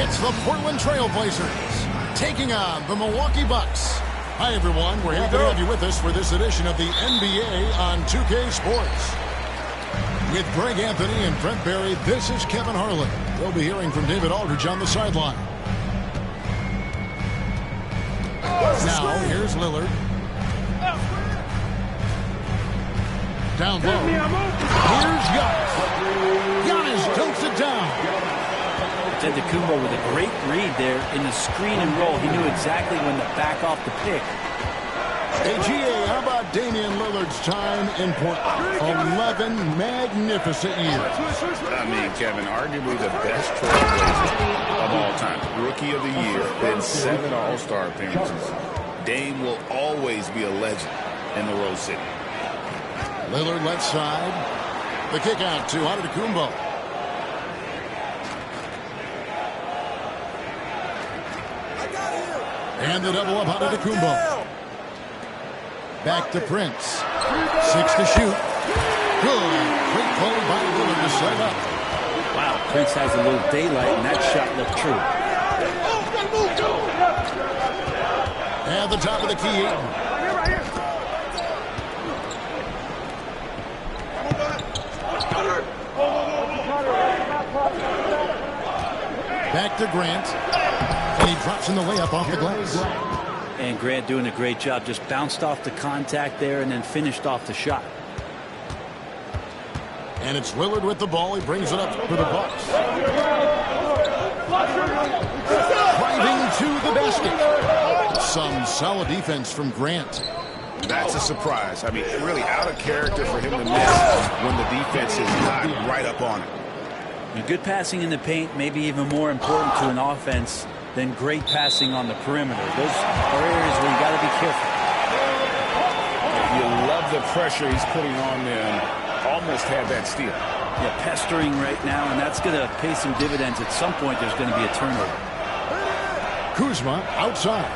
It's the Portland Trail Blazers taking on the Milwaukee Bucks. Hi, everyone. We're happy to have you with us for this edition of the NBA on 2K Sports. With Greg Anthony and Brent Barry, this is Kevin Harlan. We'll be hearing from David Aldridge on the sideline. Now, here's Lillard. Down low. Here's Giannis. Giannis dunks it down. Antetokounmpo with a great read there in the screen and roll. He knew exactly when to back off the pick. Hey, GA, how about Damian Lillard's time in Portland? 11 magnificent years. I mean, Kevin, arguably the best trailblazer of all time. Rookie of the year, then 7 All-Star appearances. Dame will always be a legend in the Rose City. Lillard left side. The kick out to Antetokounmpo. And the double up Antetokounmpo. Back to Prince. 6 to shoot. Good. Great play by Lillard to set up. Wow, Prince has a little daylight, and that shot looked true. And the top of the key. Back to Grant. And he drops in the layup off the glass. And Grant doing a great job. Just bounced off the contact there and then finished off the shot. And it's Lillard with the ball. He brings it up for the Bucks. Driving to the basket. Some solid defense from Grant. That's a surprise. I mean, really out of character for him to miss when the defense is not right up on it. Good passing in the paint, maybe even more important to an offense than great passing on the perimeter. Those are areas where you got to be careful. You love the pressure he's putting on them. Almost had that steal. Yeah, pestering right now, and that's going to pay some dividends. At some point, there's going to be a turnover. Kuzma outside.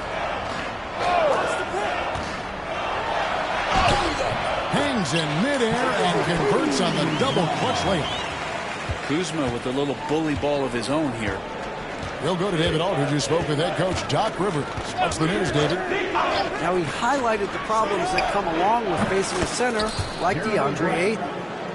Hangs in midair and converts on the double clutch layup. Kuzma with a little bully ball of his own here. We'll go to David Aldridge, who spoke with head coach Doc Rivers. What's the news, David? Now, he highlighted the problems that come along with facing a center like DeAndre Ayton.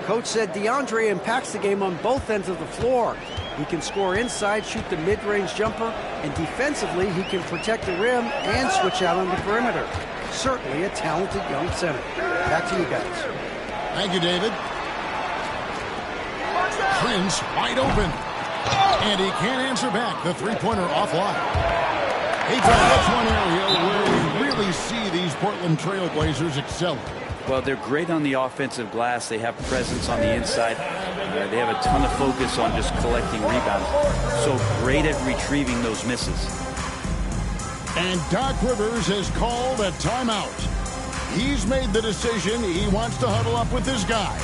Coach said DeAndre impacts the game on both ends of the floor. He can score inside, shoot the mid-range jumper, and defensively, he can protect the rim and switch out on the perimeter. Certainly a talented young center. Back to you guys. Thank you, David. Prince wide open. And he can't answer back. The three-pointer offline. Hey, John, that's one area where we really see these Portland Trail Blazers excelling. Well, they're great on the offensive glass. They have presence on the inside. They have a ton of focus on just collecting rebounds. So great at retrieving those misses. And Doc Rivers has called a timeout. He's made the decision. He wants to huddle up with his guys.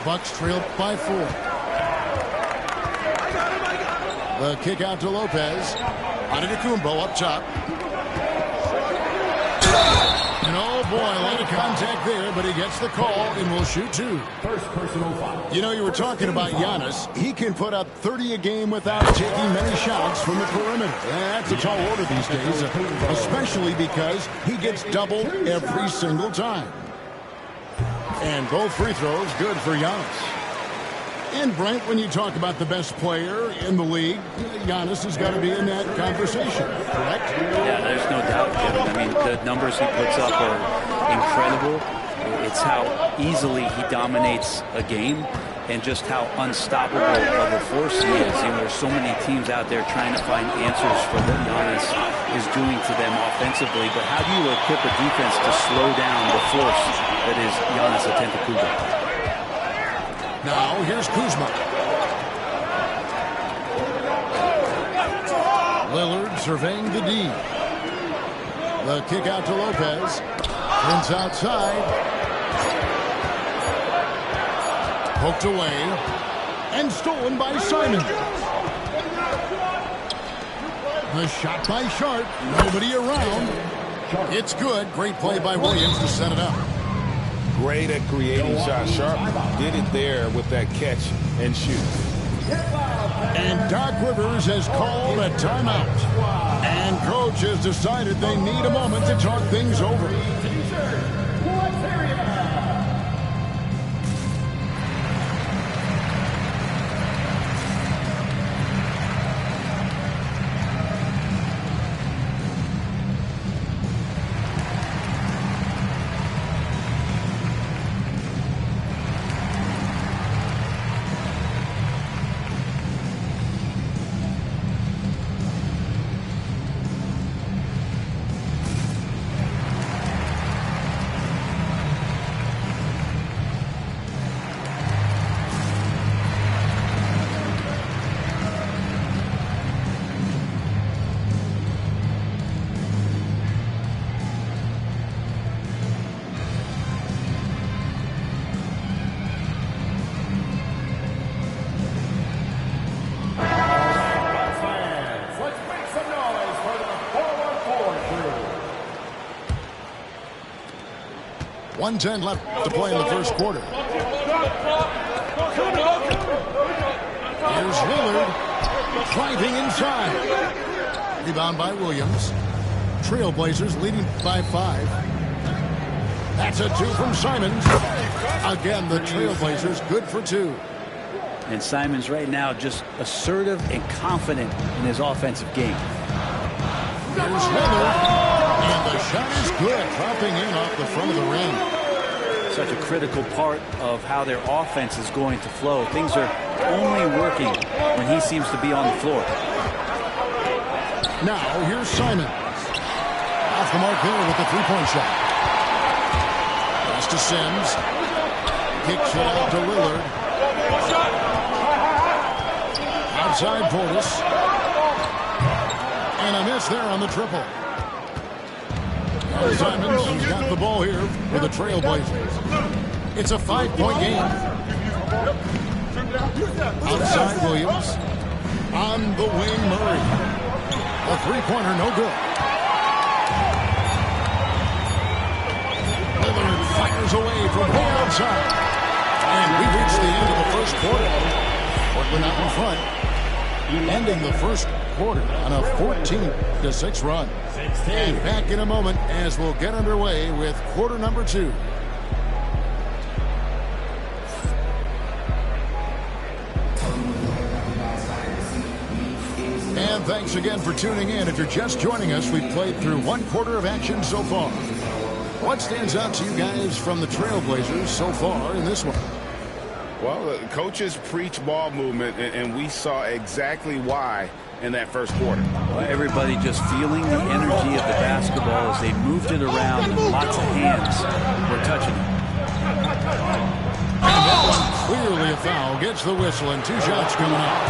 Bucks trailed by 4. The kick out to Lopez. Antetokounmpo up top. And oh boy, a lot of contact there, but he gets the call and will shoot 2. First personal foul. You know, you were talking about Giannis. He can put up 30 a game without taking many shots from the perimeter. That's a tall order these days, especially because he gets doubled every single time. And both free throws good for Giannis. And, Brent, when you talk about the best player in the league, Giannis has got to be in that conversation, correct? Yeah, there's no doubt, Kevin. I mean, the numbers he puts up are incredible. It's how easily he dominates a game and just how unstoppable of a force he is. You know, there's so many teams out there trying to find answers for what Giannis is doing to them offensively, but how do you equip a defense to slow down the force that is Giannis Antetokounmpo? Now, here's Kuzma. Lillard surveying the D. The kick out to Lopez. Prince outside. Poked away. And stolen by Simon. The shot by Sharp. Nobody around. It's good. Great play by Williams to set it up. Great at creating shots. Sharp did it there with that catch and shoot. And Doc Rivers has called a timeout. And coach has decided they need a moment to talk things over. .110 left to play in the first quarter. Here's Lillard driving inside. Rebound by Williams. Trailblazers leading by 5. That's a 2 from Simons. Again, the Trailblazers good for 2. And Simons right now just assertive and confident in his offensive game. Here's Lillard. And the shot is good, dropping in off the front of the rim. Such a critical part of how their offense is going to flow. Things are only working when he seems to be on the floor. Now, here's Simons. Off the mark there with the three-point shot. Pass to Sims. Kicks it out to Lillard. Outside Portis. And a miss there on the triple. Simons has got the ball here for the Trailblazers. It's a 5-point game. Outside Williams. On the wing, Murray. A three-pointer, no good. Lillard fires away from way outside. And we reach the end of the first quarter. Portland out in front. Ending the first quarter on a 14-6 run. And back in a moment as we'll get underway with quarter number 2. And thanks again for tuning in. If you're just joining us, we've played through one quarter of action so far. What stands out to you guys from the Trailblazers so far in this one? Well, the coaches preach ball movement, and we saw exactly why in that first quarter. Well, everybody just feeling the energy of the basketball as they moved it around and lots of hands were touching it. And that one clearly a foul. Gets the whistle and 2 shots coming up.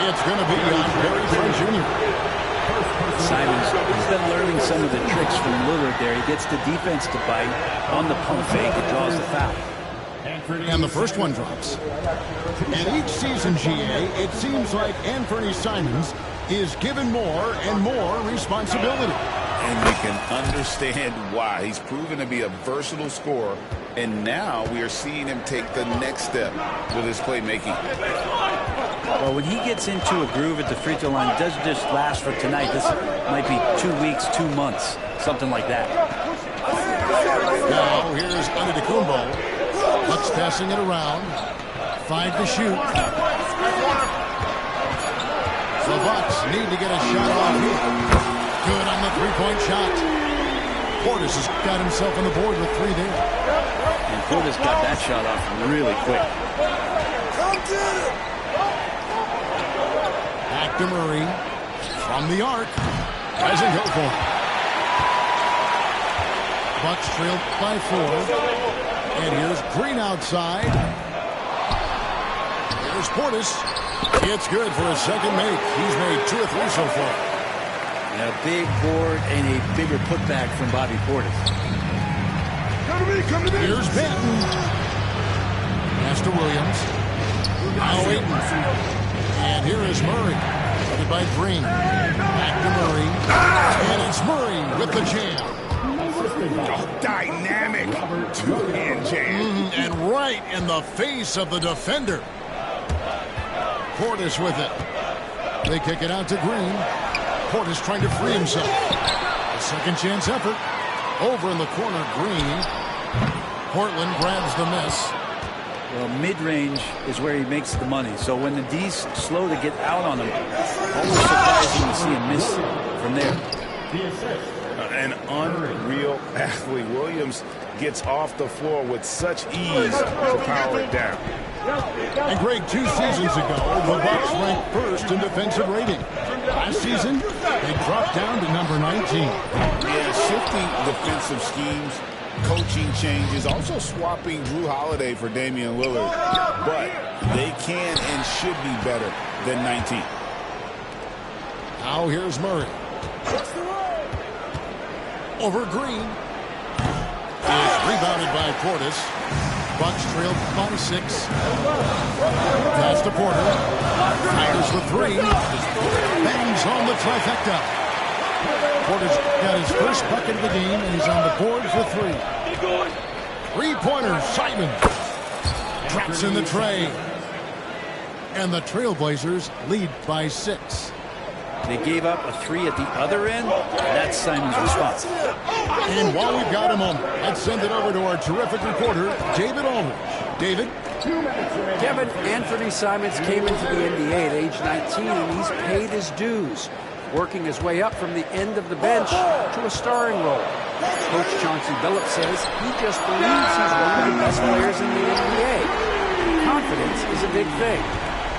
It's going to be on Gary Trent Jr. Simons has been learning some of the tricks from Lillard there. He gets the defense to bite on the pump fake and draws the foul. And the first one drops. And each season, GA, it seems like Anthony Simons is given more and more responsibility. And we can understand why. He's proven to be a versatile scorer, and now we are seeing him take the next step with his playmaking. Well, when he gets into a groove at the free throw line, it doesn't just last for tonight. This might be 2 weeks, 2 months, something like that. Now, here's Antetokounmpo. Bucks passing it around. 5 to shoot. The Bucks need to get a shot off here. Good on the three-point shot. Portis has got himself on the board with 3 there. And Portis got that shot off really quick. Back to Murray. From the arc. Doesn't go for it. Bucks trailed by 4. And here's Green outside. Here's Portis. It's good for a second make. He's made 2 or 3 so far. And a big board and a bigger putback from Bobby Portis. Come to me. Here's Benton. Pass to Williams. Now Ayton. And here is Murray. Headed by Green. Back to Murray. And it's Murray with the jam. Dynamic two-hand jam. And right in the face of the defender. Portis with it. They kick it out to Green. Portis trying to free himself. A second chance effort. Over in the corner, Green. Portland grabs the miss. Well, mid-range is where he makes the money. So when the D's slow to get out on him, almost surprising to see him miss from there. An unreal athlete. Williams gets off the floor with such ease to power it down. And Greg, 2 seasons ago, the Bucks ranked first in defensive rating. Last season, they dropped down to number 19. Yeah, shifting defensive schemes, coaching changes, also swapping Drew Holiday for Damian Lillard. But they can and should be better than 19. Now here's Murray. Over Green. Is rebounded by Portis. Bucks trailed by 6. Pass to Porter. Fires the 3. Bangs on the trifecta. Porter's got his first bucket of the game, and he's on the board for 3. 3-pointer, Simon. Drops in the tray. And the Trailblazers lead by 6. They gave up a 3 at the other end. That's Simon's response. And while we've got a moment, let's send it over to our terrific reporter, David Aldridge. David? Kevin, Anthony Simons came into the NBA at age 19, and he's paid his dues, working his way up from the end of the bench to a starring role. Coach Chauncey Billups says he just believes he's one of the best players in the NBA. Confidence is a big thing.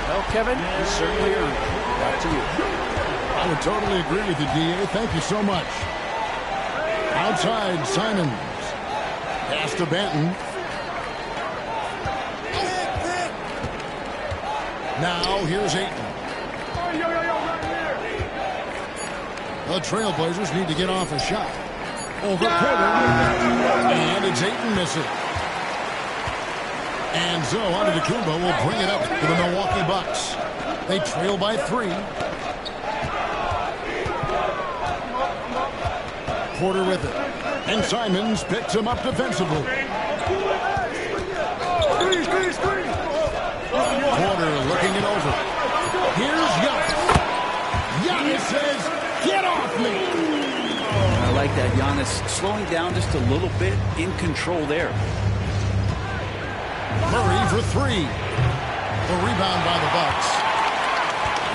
Well, Kevin, he certainly earned it. Back to you. I would totally agree with you, D.A. Thank you so much. Outside, Simons. Pass to Benton. Now, here's Ayton. The Trailblazers need to get off a shot. Over Porter. And it's Ayton missing. And so Antetokounmpo will bring it up to the Milwaukee Bucks. They trail by 3. Porter with it. And Simons picks him up defensively. Porter looking it over. Here's Giannis. Giannis says, "Get off me." I like that. Giannis slowing down just a little bit, in control there. Murray for 3. The rebound by the Bucks.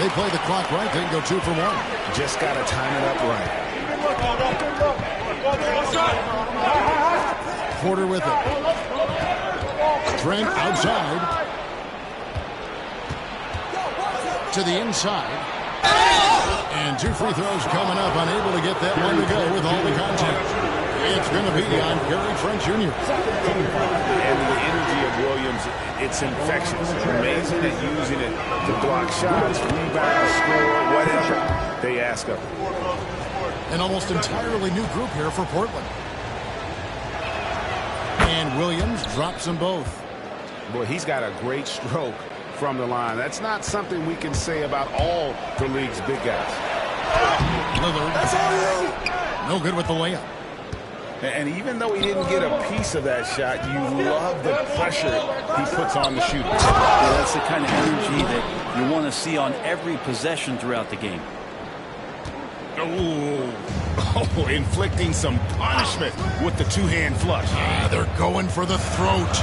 They play the clock right. They can go 2 for 1. Just got to time it up right. Porter with it. Trent outside. To the inside. And 2 free throws coming up. Unable to get that one to go with all the contact. It's going to be on Gary Trent Jr. And the energy of Williams, it's infectious. Amazing at using it to block shots, rebound, score, whatever they ask of him. An almost entirely new group here for Portland. And Williams drops them both. Boy, he's got a great stroke from the line. That's not something we can say about all the league's big guys. Lillard. No good with the layup. And even though he didn't get a piece of that shot, you love the pressure he puts on the shooter. Yeah, that's the kind of energy that you want to see on every possession throughout the game. Oh, inflicting some punishment with the 2-hand flush. They're going for the throat.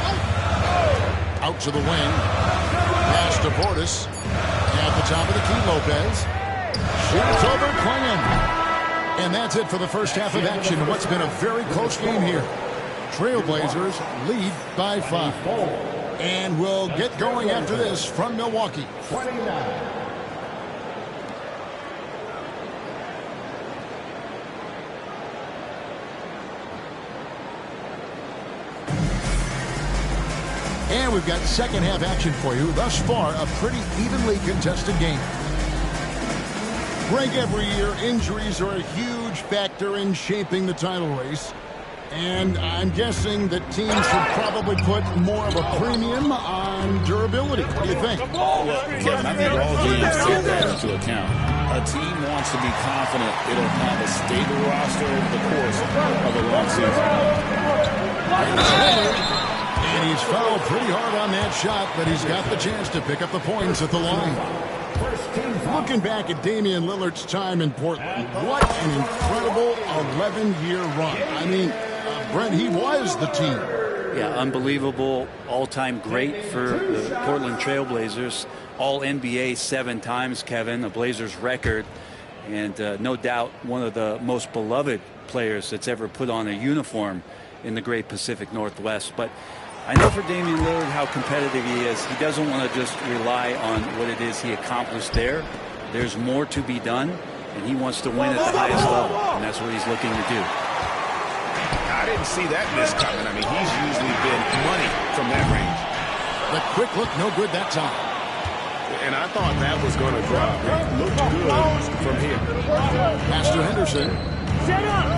Out to the wing. Pass to Portis. At the top of the key, Lopez. Shoots over Klingon. And that's it for the first half of action. What's been a very close game here. Trailblazers lead by 5. And we'll get going after this from Milwaukee. 29. And we've got second half action for you. Thus far, a pretty evenly contested game. Greg, every year, injuries are a huge factor in shaping the title race. And I'm guessing that teams should probably put more of a premium on durability. What do you think? Well, Kevin, I think all teams take that into account. A team wants to be confident it'll have a stable roster over the course of a long season. And he's fouled pretty hard on that shot, but he's got the chance to pick up the points at the line. Looking back at Damian Lillard's time in Portland, what an incredible 11-year run. I mean, Brent, he was the team. Yeah, unbelievable all-time great for the Portland Trailblazers. All-NBA 7 times, Kevin, a Blazers record. And no doubt one of the most beloved players that's ever put on a uniform in the great Pacific Northwest. But I know for Damian Lillard how competitive he is. He doesn't want to just rely on what it is he accomplished there. There's more to be done, and he wants to win at the highest level, and that's what he's looking to do. I didn't see that miss coming. I mean, he's usually been money from that range. The quick look, no good that time. And I thought that was going to drop. It looked good from here. Master Henderson. Set up!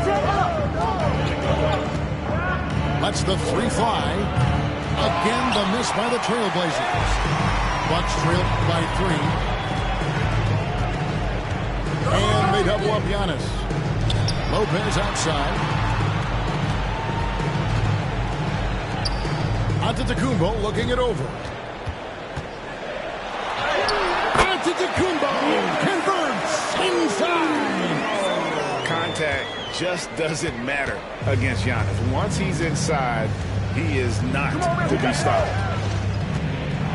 Lets the 3 fly. Again, the miss by the Trailblazers. Bucks trail by 3. And they double up Giannis. Lopez outside. Antetokounmpo looking it over. Antetokounmpo converts inside. Contact just doesn't matter against Giannis. Once he's inside, he is not to be stopped.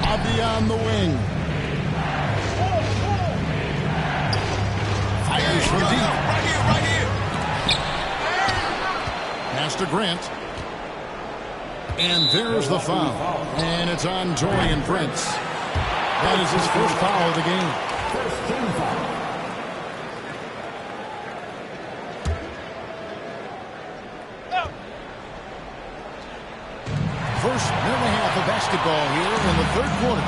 Avi on the wing. Fires from deep. Right here. Pass to Grant. And there's the foul. And it's on Taurean Prince. That is his first foul of the game. First team foul. First minute and a half of basketball here in the third quarter.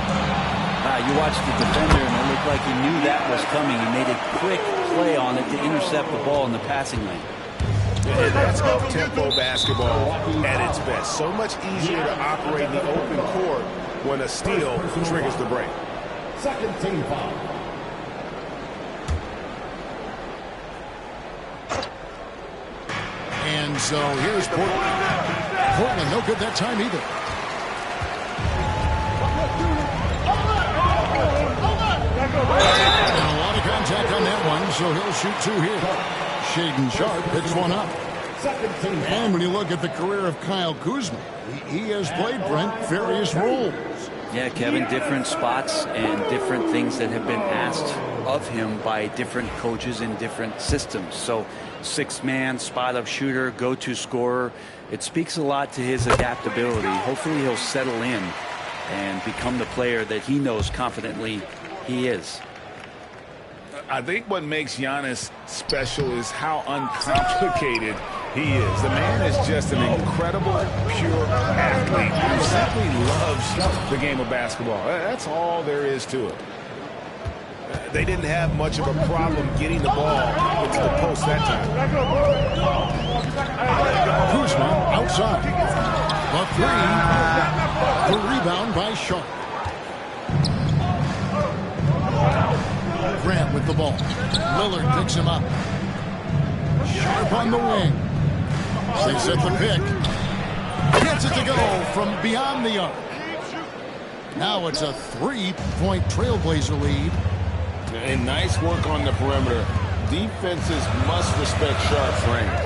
You watched the defender, and it looked like he knew that was coming. He made a quick play on it to intercept the ball in the passing lane. And that's up-tempo basketball at its best. So much easier to operate in the open court when a steal triggers the break. Second team foul. And so here's Portland. Portland no good that time either. And a lot of contact on that one, so he'll shoot 2 here. Shaedon Sharpe picks one up. Second team foul. And when you look at the career of Kyle Kuzma, he has played, Brent, various roles. Yeah, Kevin, different spots and different things that have been asked of him by different coaches in different systems. So 6-man, spot-up shooter, go-to scorer. It speaks a lot to his adaptability. Hopefully he'll settle in and become the player that he knows confidently he is. I think what makes Giannis special is how uncomplicated he is. The man is just an incredible, pure athlete who simply loves the game of basketball. That's all there is to it. They didn't have much of a problem getting the ball into the post that time. Kuzma outside. The 3. The rebound by Sharpe. Grant with the ball. Lillard picks him up. Sharpe on the wing. They set the pick. Gets it to go from beyond the arc. Now it's a 3-point Trailblazer lead. And nice work on the perimeter. Defenses must respect Sharpe's range.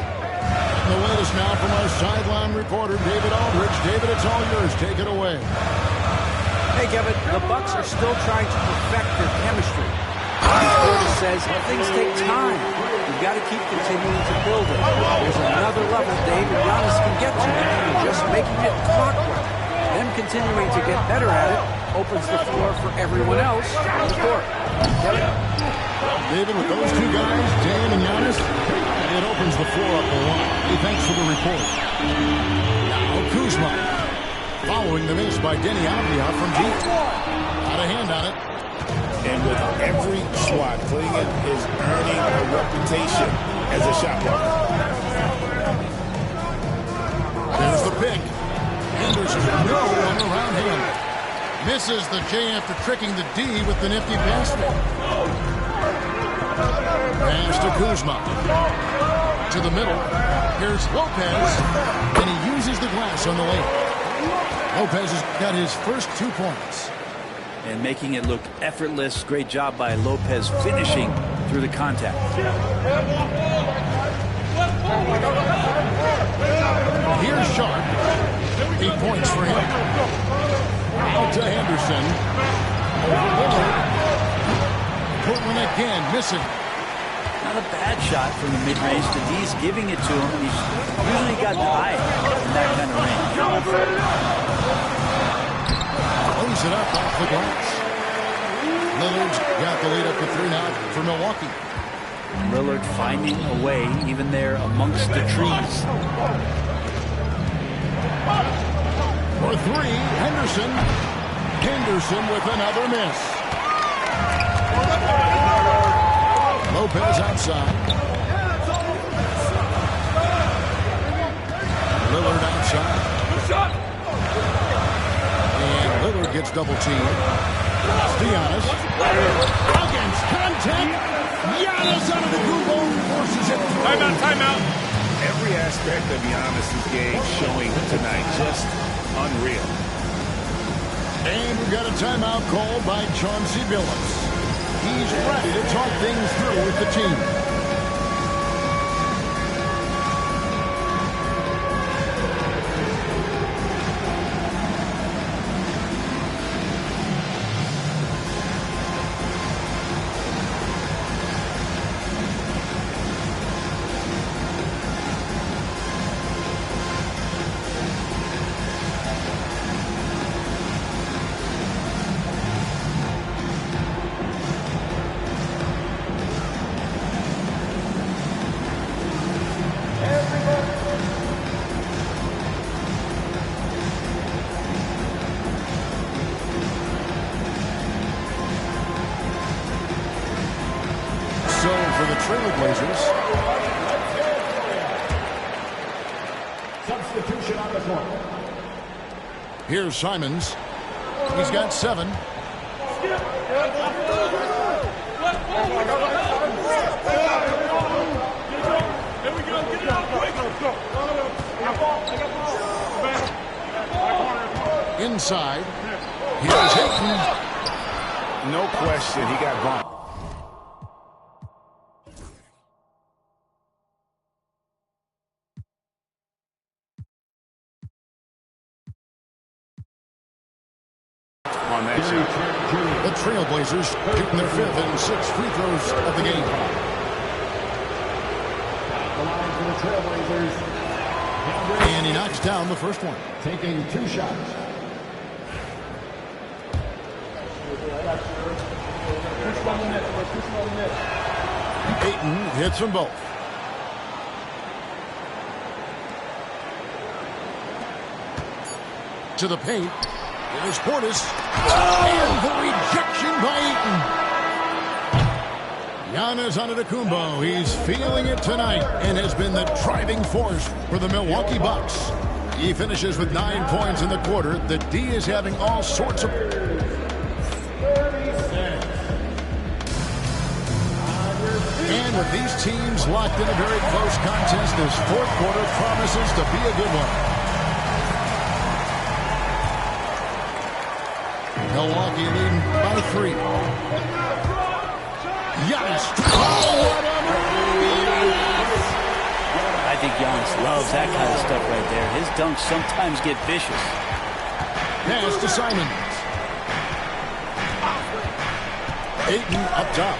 The latest now from our sideline reporter, David Aldridge. David, it's all yours. Take it away. Hey, Kevin, the Bucks are still trying to perfect their chemistry. Portis says things take time. You've got to keep continuing to build it. There's another level Dave and Giannis can get to, and just making it clockwork. Them continuing to get better at it opens the floor for everyone else on the court. Kevin? David, with those two guys, Dame and Giannis, it opens the floor up a lot. Hey, thanks for the report. Now Kuzma. Following the miss by Denny Avdia from deep. Got a hand on it. And with every swat, Clingan is earning a reputation as a shot blocker. There's the pick. Henderson, no on the round hand. Misses the J after tricking the D with the nifty pass. Pass to Kuzma. To the middle. Here's Lopez. And he uses the glass on the lane. Lopez has got his first 2 points. And making it look effortless. Great job by Lopez finishing through the contact. Here's Sharp. 8 points for him. Out to Henderson. Portland again missing. Not a bad shot from the mid-range. D's giving it to him, and he's usually got the eye in that kind of range. Close it up off the glass. Lillard's got the lead up to 3 now for Milwaukee. Lillard finding a way, even there amongst the trees. For 3, Henderson. Henderson with another miss. Lopez outside. Lillard outside. And Lillard gets double teamed. Giannis. Against contact. Giannis out of the Kubo. Forces it. Timeout. Every aspect of Giannis' game showing tonight. Just unreal. And we've got a timeout called by Chauncey Billups. He's ready to talk things through with the team. So for the Trailblazers, Substitution on the court. here's Simons. He's got 7. Inside, here's Ayton. No question, he got bumped. On that shot. The Trailblazers shooting their 5th and 6th free throws of the game. The line for the Trailblazers. And he knocks down the first one. Taking 2 shots. Ayton hits them both. To the paint. There's Portis. And the rejection by Ayton. Giannis Antetokounmpo. He's feeling it tonight and has been the driving force for the Milwaukee Bucks. He finishes with 9 points in the quarter. The D is having all sorts of... And with these teams locked in a very close contest, this 4th quarter promises to be a good one. Milwaukee leading by 3. Giannis. Oh, what a move! I think Giannis loves that kind of stuff right there. His dunks sometimes get vicious. Pass to Simons. Ayton up top.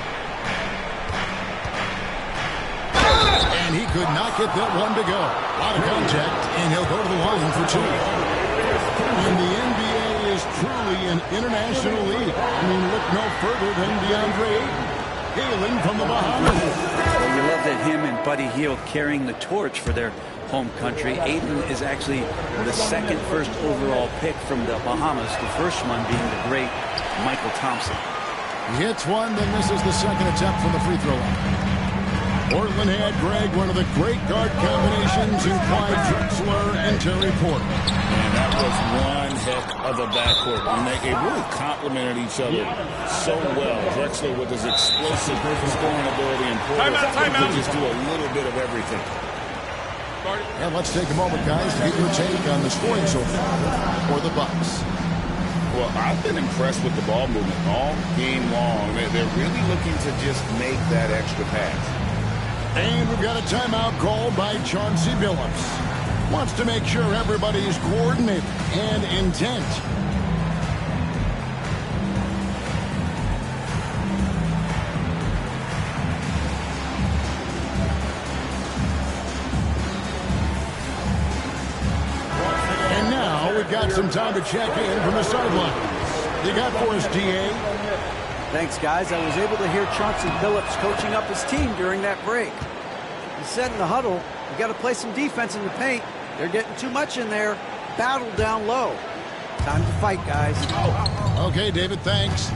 And he could not get that one to go. A lot of contact, and he'll go to the line for two. And the NBA is truly an international league. I mean, look no further than DeAndre Ayton, hailing from the Bahamas. Well, you love that him and Buddy Hield carrying the torch for their home country. Ayton is actually the second first overall pick from the Bahamas, the first one being the great Michael Thompson. He hits one, then misses the second attempt from the free throw line. Portland had, Greg, one of the great guard combinations in Clyde Drexler and Terry Porter. And that was one heck of a backcourt. And they really complemented each other so well. Drexler with his explosive scoring ability and Porter could just do a little bit of everything. And let's take a moment, guys, to get your take on the scoring so far for the Bucks. Well, I've been impressed with the ball movement all game long. They're really looking to just make that extra pass. And we've got a timeout called by Chauncey Billups. Wants to make sure everybody's coordinated and intent. And now we've got some time to check in from the sidelines. You got for us, DA? Thanks, guys. I was able to hear Chauncey Billups coaching up his team during that break. He said in the huddle, you got to play some defense in the paint. They're getting too much in there. Battle down low. Time to fight, guys. Okay, David, thanks.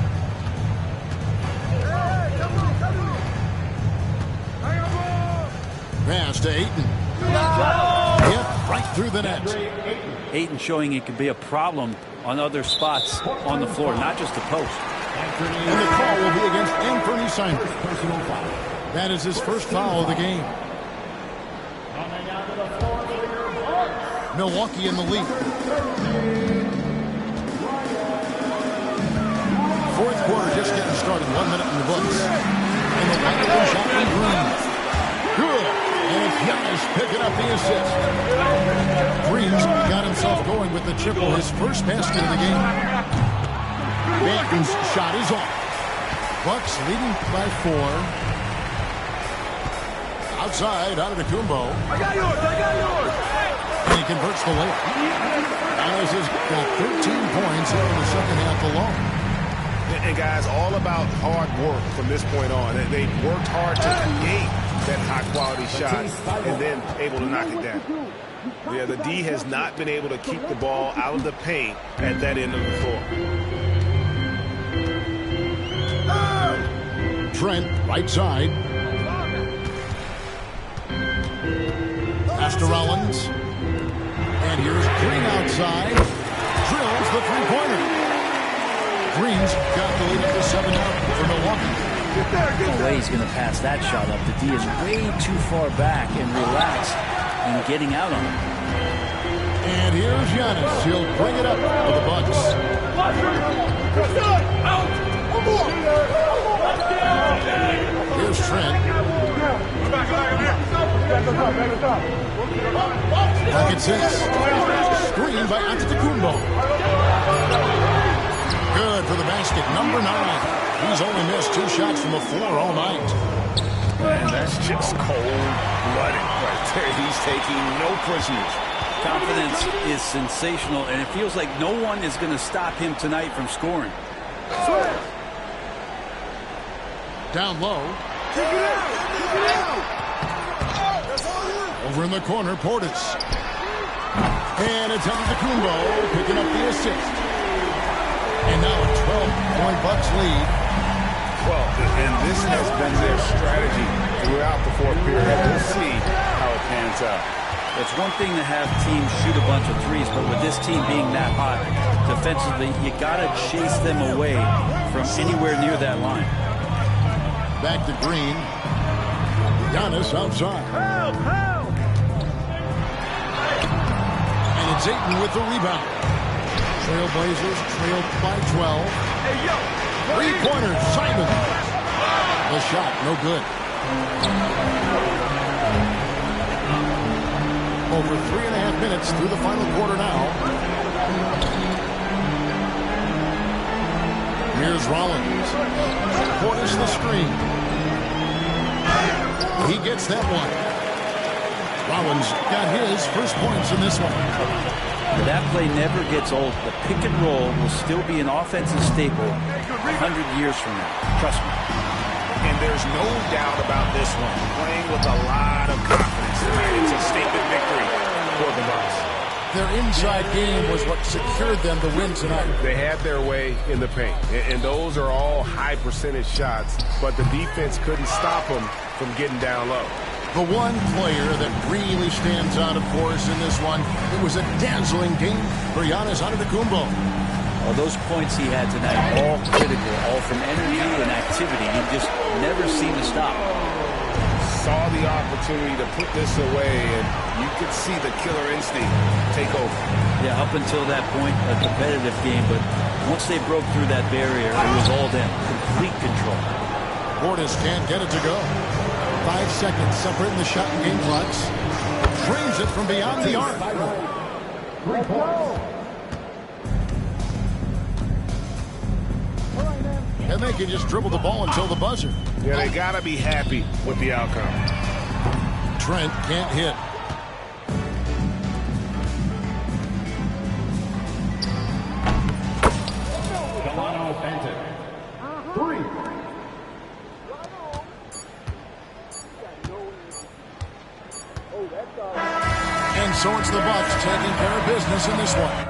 Pass to Ayton. Hit right through the net. Ayton showing it could be a problem on other spots on the floor, not just the post. And the call will be against Anthony Simons. Personal foul. That is his first foul of the game. Milwaukee in the lead. Fourth quarter just getting started. 1 minute in the books. And the wide shot from Green. Good. And it's Giannis picking up the assist. Green's got himself going with the triple, his first basket of the game. Banton's shot is off. Bucks leading by 4. Outside, Antetokounmpo. I got yours. And he converts the layup. Giannis has got 13 points here in the second half alone. And guys, all about hard work from this point on. They've worked hard to create that high-quality shot and then able to knock it down. Yeah, the D has not been able to keep the ball out of the paint at that end of the floor. Trent, right side. Pass to Rollins. And here's Green outside. Drills the three-pointer. Green's got the lead up to 7 out for Milwaukee. No way he's going to pass that shot up. The D is way too far back and relaxed in getting out on it. And here's Giannis. He'll bring it up for the Bucks. Here's Trent. Back at 6. Screen by Antetokounmpo. Good for the basket. Number 9. He's only missed 2 shots from the floor all night. Man, that's just cold-blooded right there. He's taking no prisoners. Confidence is sensational, and it feels like no one is going to stop him tonight from scoring. Down low. Over in the corner, Portis. And it's Antetokounmpo picking up the assist. And now a 12-point Bucks lead. Well, and this has been their strategy throughout the fourth period. We'll see how it pans out. It's one thing to have teams shoot a bunch of threes, but with this team being that hot defensively, you got to chase them away from anywhere near that line. Back to Green. Giannis outside. Help! And it's Ayton with the rebound. Trailblazers trailed by 12. Three-pointer, Simons. The shot, no good. Over 3.5 minutes through the final quarter now. Here's Rollins. Portis the screen. He gets that one. Rollins got his first points in this one. That play never gets old. The pick and roll will still be an offensive staple 100 years from now. Trust me. And there's no doubt about this one. Playing with a lot of confidence tonight. It's a statement victory for the Bucks. Their inside game was what secured them the win tonight. They had their way in the paint, and those are all high percentage shots, but the defense couldn't stop them from getting down low. The one player that really stands out, of course, in this one, it was a dazzling game for Giannis Antetokounmpo. Well, those points he had tonight, all critical, all from energy and activity. He just never seemed to stop. Saw the opportunity to put this away, and you could see the killer instinct take over. Yeah, up until that point, a competitive game, but once they broke through that barrier, it was all them. Complete control. Portis can't get it to go. 5 seconds separating the shot and game clocks. Drains it from beyond the arc. 3 points. And they can just dribble the ball until the buzzer. Yeah, they got to be happy with the outcome. Trent can't hit. Delano Banton. 3. And so it's the Bucks taking care of business in this one.